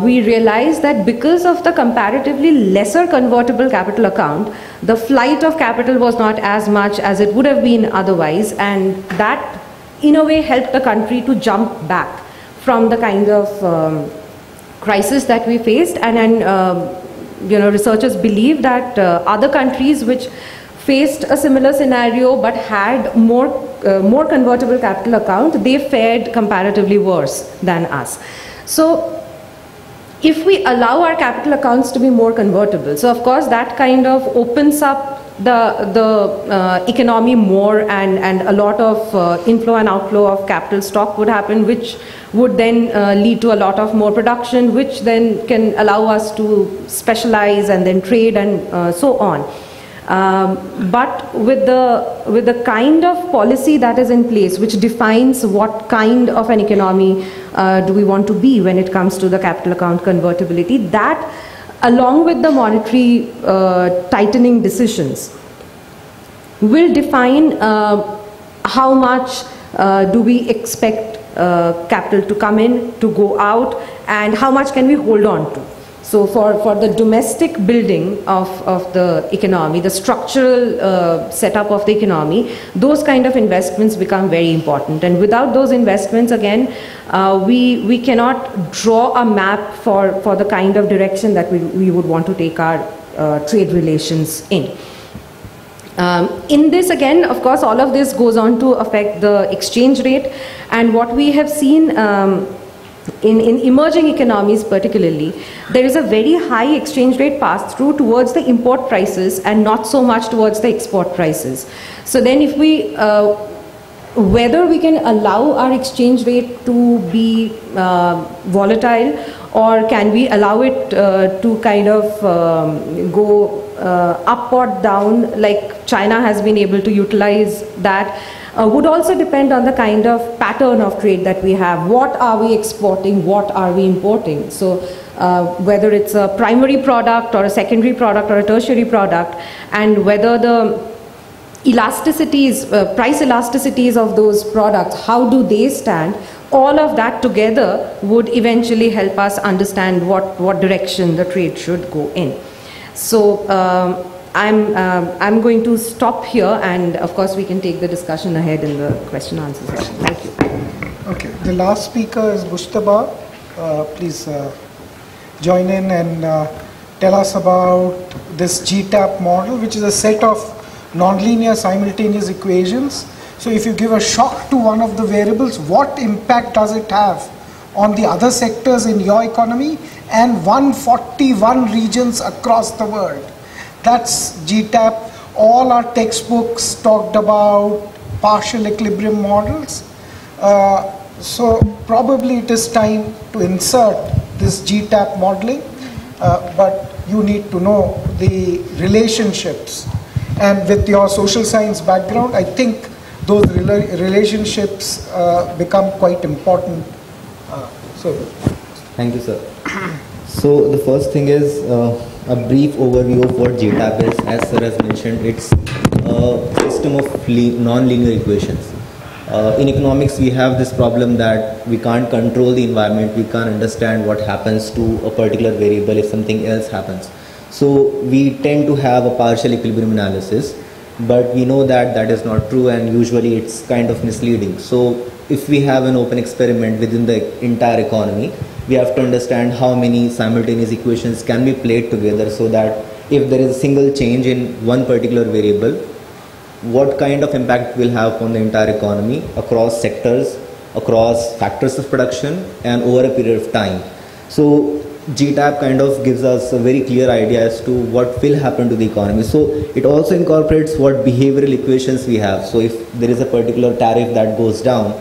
we realized that because of the comparatively lesser convertible capital account, the flight of capital was not as much as it would have been otherwise, and that in a way helped the country to jump back from the kind of crisis that we faced, and researchers believe that other countries which faced a similar scenario but had more convertible capital account, they fared comparatively worse than us. So if we allow our capital accounts to be more convertible, so of course that kind of opens up the economy more, and a lot of inflow and outflow of capital stock would happen, which would then lead to a lot of more production, which then can allow us to specialize and then trade and so on. But with the kind of policy that is in place, which defines what kind of an economy do we want to be when it comes to the capital account convertibility, that along with the monetary tightening decisions will define how much do we expect capital to come in, to go out, and how much can we hold on to. So for the domestic building of the economy, the structural setup of the economy, those kind of investments become very important. And without those investments, again, we cannot draw a map for the kind of direction that we would want to take our trade relations in. In this, again, of course, all of this goes on to affect the exchange rate. And what we have seen in emerging economies particularly, there is a very high exchange rate pass-through towards the import prices and not so much towards the export prices. So then if we, whether we can allow our exchange rate to be volatile, or can we allow it to kind of go up or down, like China has been able to utilize that, would also depend on the kind of pattern of trade that we have. What are we exporting? What are we importing? So whether it's a primary product or a secondary product or a tertiary product, and whether the elasticities, price elasticities of those products, how do they stand? All of that together would eventually help us understand what direction the trade should go in. So I'm going to stop here, and of course we can take the discussion ahead in the question answer session. Thank you. Okay, the last speaker is Mustajab. Please join in and tell us about this GTAP model, which is a set of nonlinear simultaneous equations. So if you give a shock to one of the variables, what impact does it have on the other sectors in your economy and 141 regions across the world? That's GTAP. All our textbooks talked about partial equilibrium models. So probably it is time to insert this GTAP modeling, but you need to know the relationships. And with your social science background, I think those relationships become quite important. Thank you, sir. So the first thing is a brief overview of what GTAP is. As sir has mentioned, it's a system of non-linear equations. In economics, we have this problem that we can't control the environment, we can't understand what happens to a particular variable if something else happens. So we tend to have a partial equilibrium analysis, but we know that that is not true, and usually it's kind of misleading. So if we have an open experiment within the entire economy, we have to understand how many simultaneous equations can be played together, so that if there is a single change in one particular variable, what kind of impact will have on the entire economy across sectors, across factors of production, and over a period of time. So GTAP kind of gives us a very clear idea as to what will happen to the economy. So it also incorporates what behavioral equations we have. So if there is a particular tariff that goes down,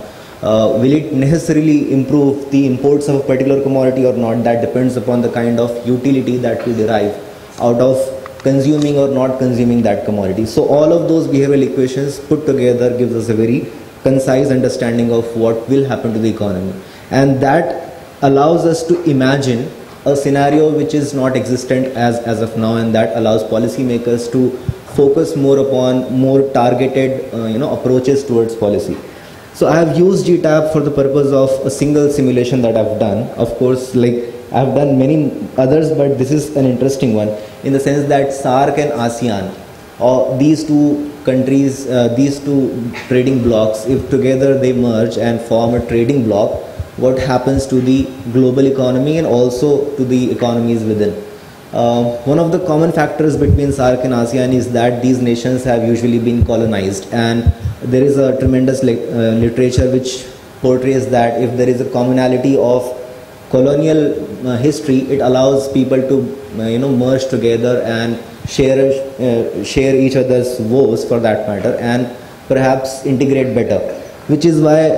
will it necessarily improve the imports of a particular commodity or not? That depends upon the kind of utility that we derive out of consuming or not consuming that commodity. So all of those behavioral equations put together gives us a very concise understanding of what will happen to the economy. And that allows us to imagine a scenario which is not existent as of now, and that allows policymakers to focus more upon more targeted approaches towards policy. So I have used GTAP for the purpose of a single simulation that I've done. Of course, like I've done many others, but this is an interesting one in the sense that SAARC and ASEAN, or these two countries, these two trading blocs, if together they merge and form a trading bloc, what happens to the global economy and also to the economies within. One of the common factors between SAARC and ASEAN is that these nations have usually been colonized, and there is a tremendous literature which portrays that if there is a commonality of colonial history, it allows people to merge together and share each other's woes for that matter, and perhaps integrate better, which is why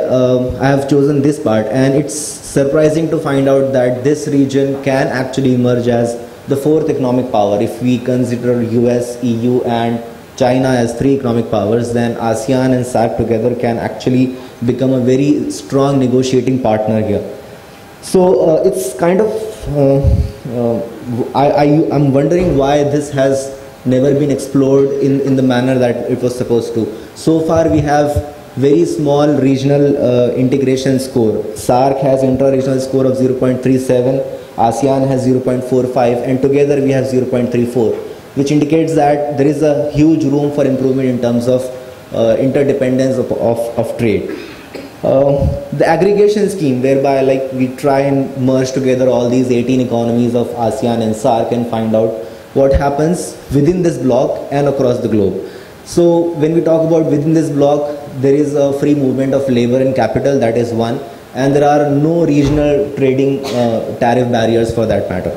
I have chosen this part. And it's surprising to find out that this region can actually emerge as the fourth economic power. If we consider US, EU and China as three economic powers, then ASEAN and SAARC together can actually become a very strong negotiating partner here. So it's kind of, I'm wondering why this has never been explored in the manner that it was supposed to. So far we have very small regional integration score. SAARC has intra-regional score of 0.37, ASEAN has 0.45, and together we have 0.34, which indicates that there is a huge room for improvement in terms of interdependence of trade. The aggregation scheme, whereby we try and merge together all these 18 economies of ASEAN and SAARC and find out what happens within this bloc and across the globe. So when we talk about within this bloc, there is a free movement of labor and capital, that is one, and there are no regional trading tariff barriers for that matter.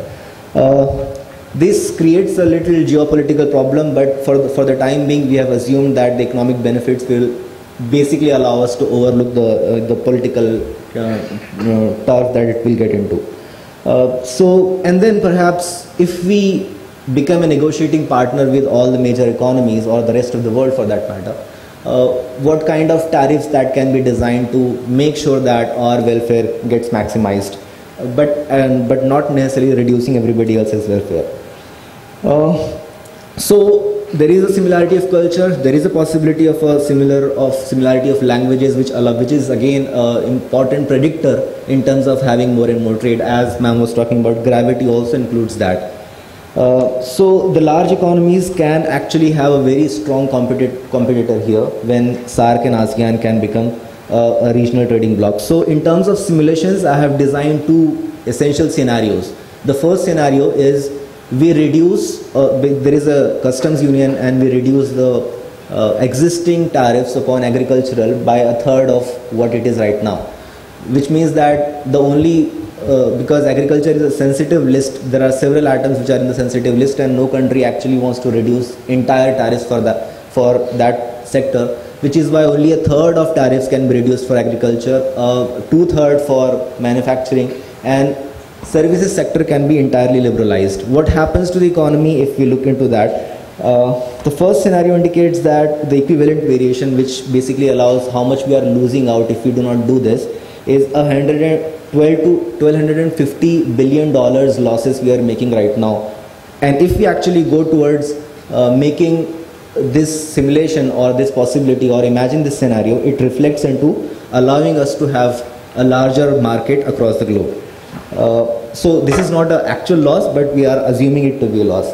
This creates a little geopolitical problem, but for the time being, we have assumed that the economic benefits will basically allow us to overlook the political turf that it will get into. And then perhaps if we become a negotiating partner with all the major economies or the rest of the world for that matter, what kind of tariffs that can be designed to make sure that our welfare gets maximized, but not necessarily reducing everybody else's welfare. So there is a similarity of culture, there is a possibility of a similarity of languages, which is again an important predictor in terms of having more and more trade. As ma'am was talking about, gravity also includes that. So the large economies can actually have a very strong competitor here when SAARC and ASEAN can become a regional trading bloc. So in terms of simulations, I have designed two essential scenarios. The first scenario is we reduce, there is a customs union, and we reduce the existing tariffs upon agricultural by a third of what it is right now, which means that the only because agriculture is a sensitive list, there are several items which are in the sensitive list, and no country actually wants to reduce entire tariffs for that sector, which is why only a third of tariffs can be reduced for agriculture, 2/3 for manufacturing, and services sector can be entirely liberalized. What happens to the economy if we look into that? The first scenario indicates that the equivalent variation, which basically allows how much we are losing out if we do not do this, is $112 to $1,250 billion losses we are making right now. And if we actually go towards making this simulation or this possibility or imagine this scenario, it reflects into allowing us to have a larger market across the globe. So this is not an actual loss, but we are assuming it to be a loss.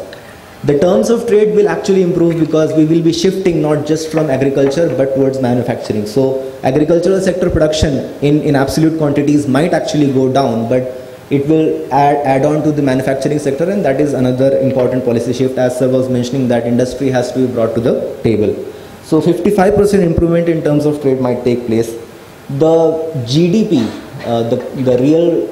The terms of trade will actually improve because we will be shifting not just from agriculture but towards manufacturing. So agricultural sector production in absolute quantities might actually go down, but it will add on to the manufacturing sector, and that is another important policy shift, as sir was mentioning, that industry has to be brought to the table. So 55% improvement in terms of trade might take place. The GDP, the real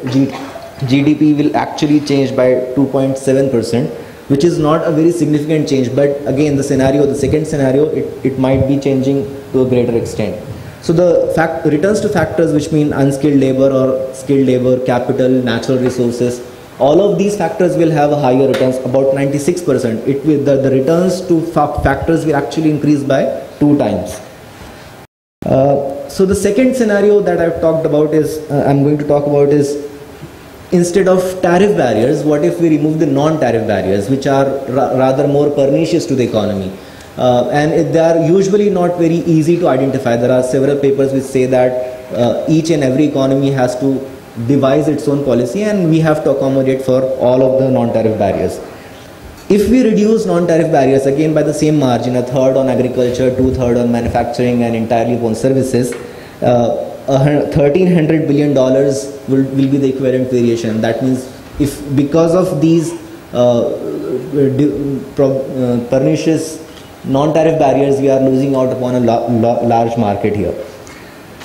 GDP will actually change by 2.7%, which is not a very significant change, but again the second scenario, it might be changing to a greater extent. So the returns to factors, which mean unskilled labor or skilled labor, capital, natural resources, all of these factors will have a higher returns, about 96%. The returns to factors will actually increase by 2 times. So the second scenario that I've talked about I'm going to talk about is, instead of tariff barriers, what if we remove the non-tariff barriers, which are rather more pernicious to the economy? And they are usually not very easy to identify. There are several papers which say that each and every economy has to devise its own policy, and we have to accommodate for all of the non-tariff barriers. If we reduce non-tariff barriers, again by the same margin, a third on agriculture, 2/3 on manufacturing, and entirely on services, $1,300 billion will be the equivalent variation. That means if because of these pernicious non-tariff barriers, we are losing out upon a large market here.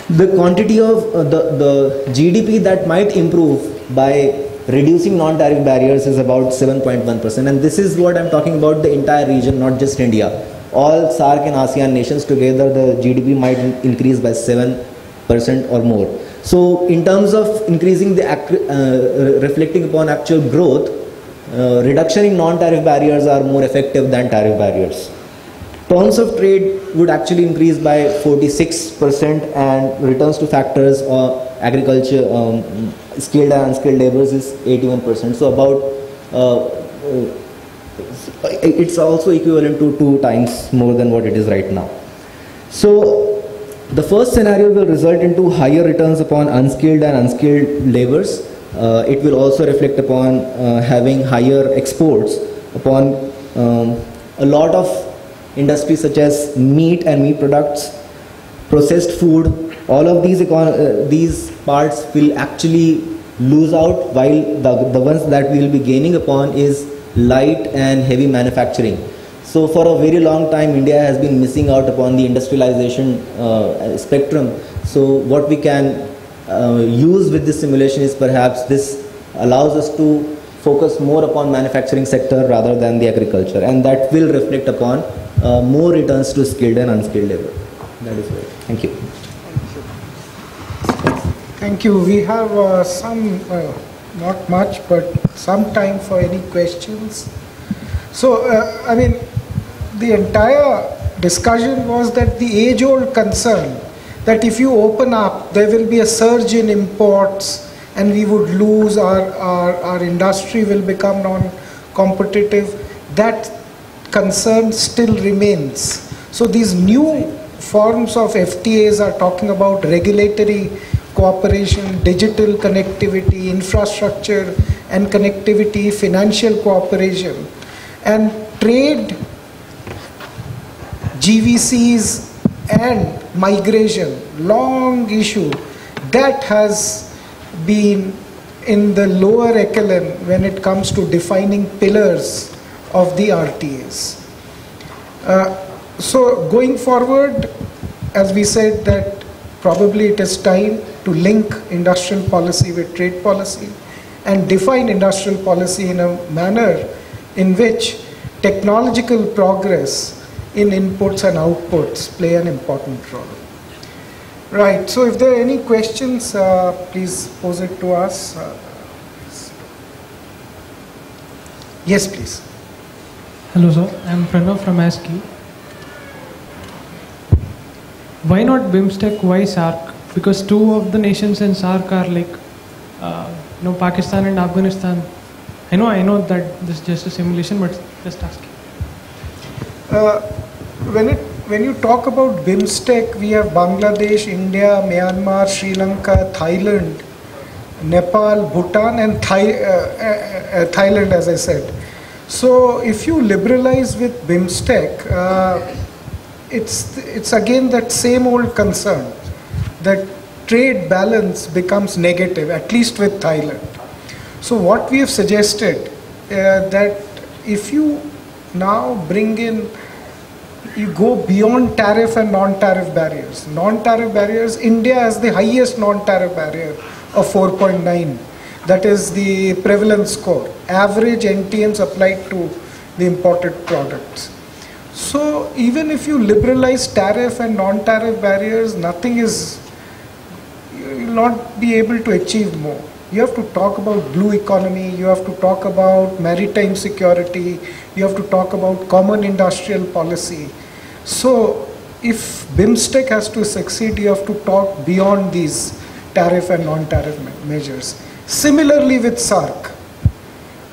The quantity of the GDP that might improve by reducing non-tariff barriers is about 7.1%, and this is what I'm talking about, the entire region, not just India. All SAARC and ASEAN nations together, the GDP might increase by 7% or more. So in terms of increasing the reflecting upon actual growth, reduction in non-tariff barriers are more effective than tariff barriers. Terms of trade would actually increase by 46%, and returns to factors or agriculture, skilled and unskilled laborers is 81%. So about it's also equivalent to 2 times more than what it is right now. So the first scenario will result into higher returns upon unskilled and unskilled laborers. It will also reflect upon having higher exports upon a lot of industries such as meat and meat products, processed food. All of these parts will actually lose out, while the ones that we will be gaining upon is light and heavy manufacturing. So for a very long time, India has been missing out upon the industrialization spectrum. So what we can use with this simulation is perhaps this allows us to focus more upon manufacturing sector rather than the agriculture, and that will reflect upon more returns to skilled and unskilled labor. That is right. Thank you. Thank you. We have some, not much, but some time for any questions. So, I mean, the entire discussion was that the age-old concern that if you open up, there will be a surge in imports and we would lose, our industry will become non-competitive. That concern still remains. So these new forms of FTAs are talking about regulatory cooperation, digital connectivity, infrastructure and connectivity, financial cooperation, and trade, GVCs and migration, long issue that has been in the lower echelon when it comes to defining pillars of the RTAs. So going forward, as we said, that probably it is time to link industrial policy with trade policy and define industrial policy in a manner in which technological progress in inputs and outputs play an important role. Right, so if there are any questions, please pose it to us. Yes, please. Hello sir, I am Pranav from ASCII. Why not BIMSTEC, why SAARC? Because 2 of the nations in SAARC are like, Pakistan and Afghanistan. I know that this is just a simulation, but just asking. When you talk about BIMSTEC, we have Bangladesh, India, Myanmar, Sri Lanka, Thailand, Nepal, Bhutan, and Thailand, as I said. So if you liberalize with BIMSTEC, it's again that same old concern that trade balance becomes negative, at least with Thailand. So what we have suggested that if you now bring in, you go beyond tariff and non-tariff barriers. Non-tariff barriers, India has the highest non-tariff barrier of 4.9. That is the prevalence score. Average NTMs applied to the imported products. So even if you liberalize tariff and non-tariff barriers, nothing is, you will not be able to achieve more. You have to talk about blue economy, you have to talk about maritime security, you have to talk about common industrial policy. So if BIMSTEC has to succeed, you have to talk beyond these tariff and non-tariff measures. Similarly with SAARC,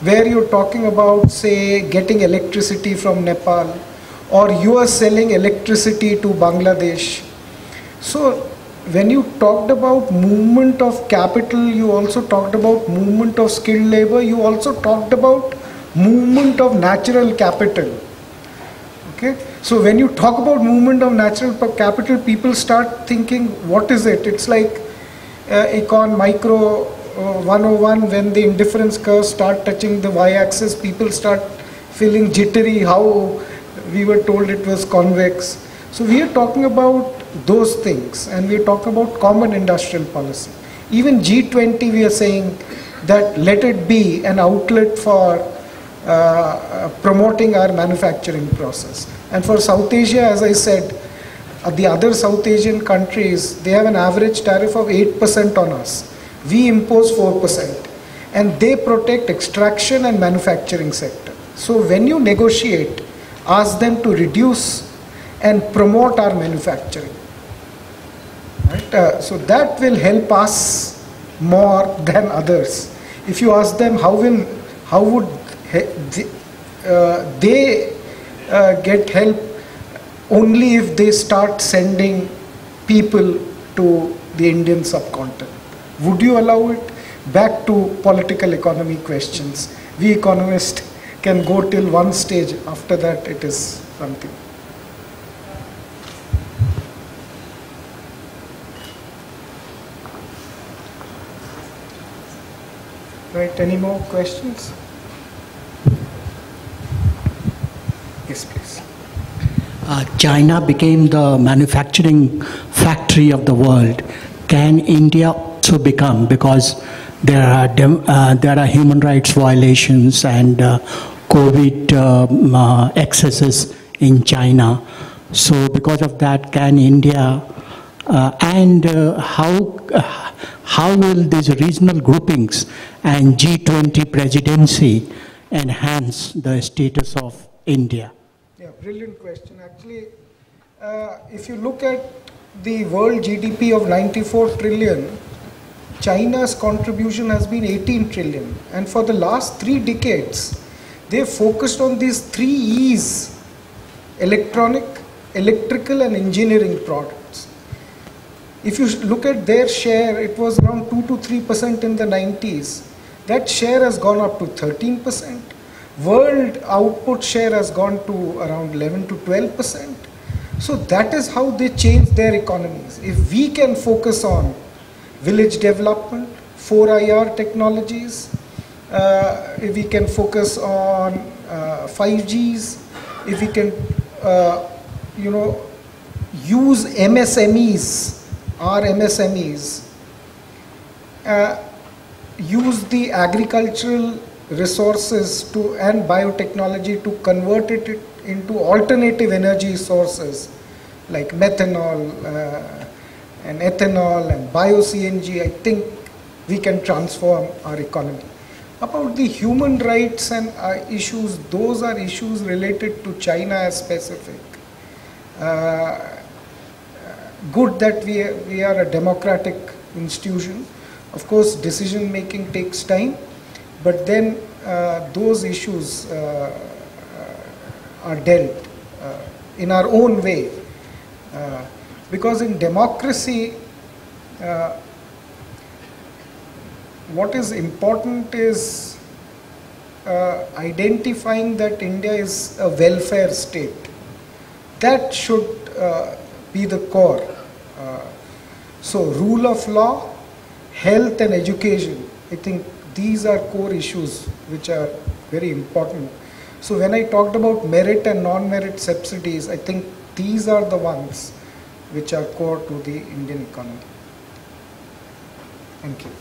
where you're talking about, say, getting electricity from Nepal, or you are selling electricity to Bangladesh. So when you talked about movement of capital, you also talked about movement of skilled labor, you also talked about movement of natural capital. Okay, So when you talk about movement of natural capital, people start thinking, what is it? It's like Econ Micro 101, when the indifference curves start touching the y-axis, people start feeling jittery, how we were told it was convex. So we are talking about those things, and we are talking about common industrial policy. Even G20, we are saying that let it be an outlet for promoting our manufacturing process. And for South Asia, as I said, the other South Asian countries, they have an average tariff of 8% on us. We impose 4%. And they protect extraction and manufacturing sector. So when you negotiate, ask them to reduce and promote our manufacturing. Right? So that will help us more than others. If you ask them how would they get help, only if they start sending people to the Indian subcontinent. Would you allow it? Back to political economy questions. We economists can go till one stage. After that, it is something. Right, any more questions? Yes, please. China became the manufacturing factory of the world. Can India also become? Because there are human rights violations and COVID excesses in China. So because of that, can India how will these regional groupings and G20 presidency enhance the status of India? Yeah, brilliant question. Actually, if you look at the world GDP of 94 trillion, China's contribution has been 18 trillion. And for the last 3 decades, they focused on these 3 E's: electronic, electrical and engineering products. If you look at their share, it was around 2 to 3% in the 90s. That share has gone up to 13%. World output share has gone to around 11 to 12%. So that is how they change their economies. If we can focus on village development, 4IR technologies, if we can focus on 5Gs, if we can, use MSMEs, our MSMEs, use the agricultural resources and biotechnology to convert it into alternative energy sources like methanol and ethanol and bio-CNG, I think we can transform our economy. About the human rights and issues, those are issues related to China as specific. Good that we are a democratic institution. Of course, decision making takes time, but then those issues are dealt in our own way. Because in democracy, what is important is identifying that India is a welfare state. That should be the core. So rule of law, health and education, I think these are core issues which are very important. So when I talked about merit and non-merit subsidies, I think these are the ones which are core to the Indian economy. Thank you.